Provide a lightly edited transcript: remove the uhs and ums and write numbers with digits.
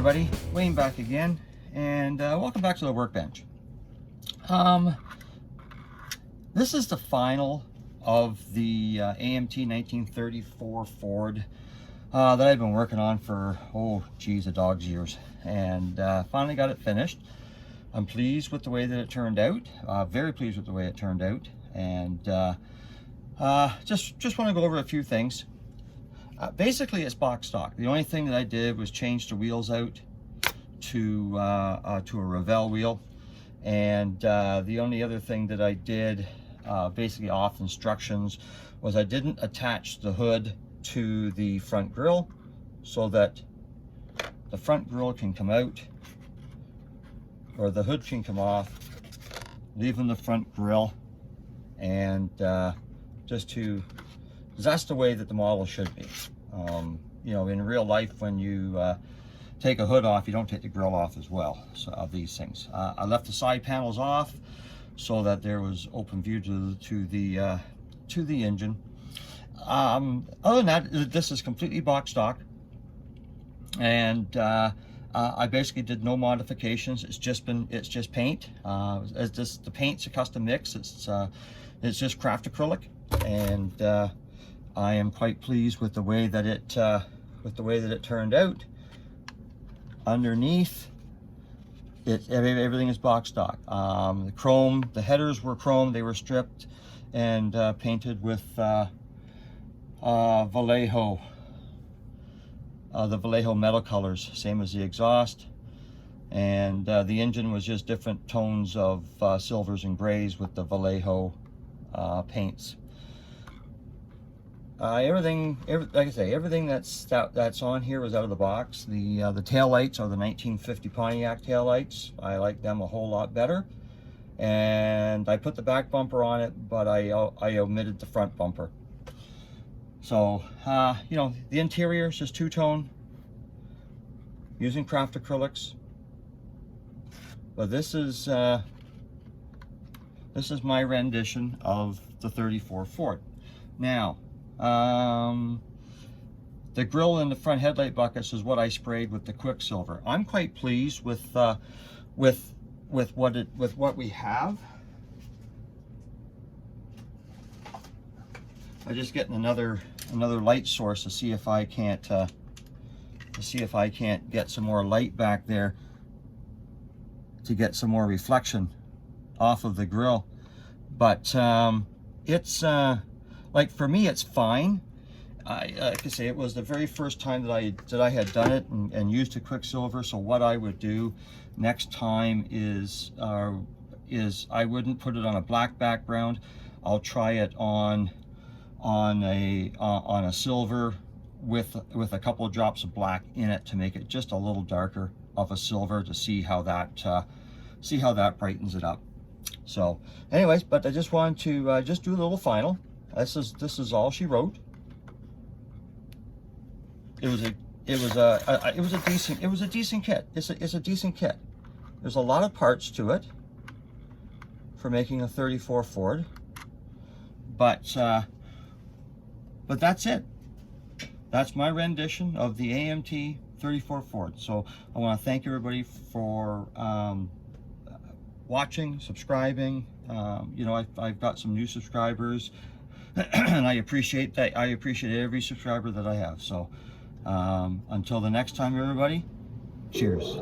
everybody, Wayne back again, and welcome back to the workbench. This is the final of the AMT 1934 Ford that I've been working on for, a dog's years, and finally got it finished. I'm pleased with the way that it turned out, very pleased with the way it turned out, and just want to go over a few things. Basically, it's box stock. The only thing that I did was change the wheels out to a Revell wheel, and the only other thing that I did, basically off instructions, was I didn't attach the hood to the front grille so that the front grille can come out, or the hood can come off, leaving the front grille, and because that's the way that the model should be. You know, in real life, when you take a hood off, you don't take the grill off as well, so, of these things. I left the side panels off so that there was open view to the engine. Other than that, this is completely box stock, and I basically did no modifications. It's just paint. The paint's a custom mix. It's just craft acrylic, and I am quite pleased with the way that it turned out. Underneath, everything is box stock. The chrome, the headers were chrome. They were stripped and painted with Vallejo, the Vallejo metal colors, same as the exhaust. And the engine was just different tones of silvers and grays with the Vallejo paints. Like I say, everything that's on here was out of the box. The tail lights are the 1950 Pontiac tail lights. I like them a whole lot better. And I put the back bumper on it, but I omitted the front bumper. So, you know, the interior is just two-tone, using craft acrylics. But this is my rendition of the 34 Ford. Now, the grill and the front headlight buckets is what I sprayed with the Quicksilver. I'm quite pleased with what we have. I'm just getting another light source to see if I can't get some more light back there to get some more reflection off of the grill. But it's like, for me, it's fine. Like I say, it was the very first time that I had done it and used a Quicksilver. So what I would do next time is I wouldn't put it on a black background. I'll try it on a silver with a couple of drops of black in it to make it just a little darker of a silver, to see how that brightens it up. So anyways, but I just wanted to just do a little final. This is all she wrote. It was a decent kit. It's a decent kit. There's a lot of parts to it for making a 34 Ford, but that's it. That's my rendition of the AMT 34 Ford. So I want to thank everybody for watching, subscribing. You know, I've got some new subscribers, and I appreciate that. I appreciate every subscriber that I have. So until the next time, everybody, cheers.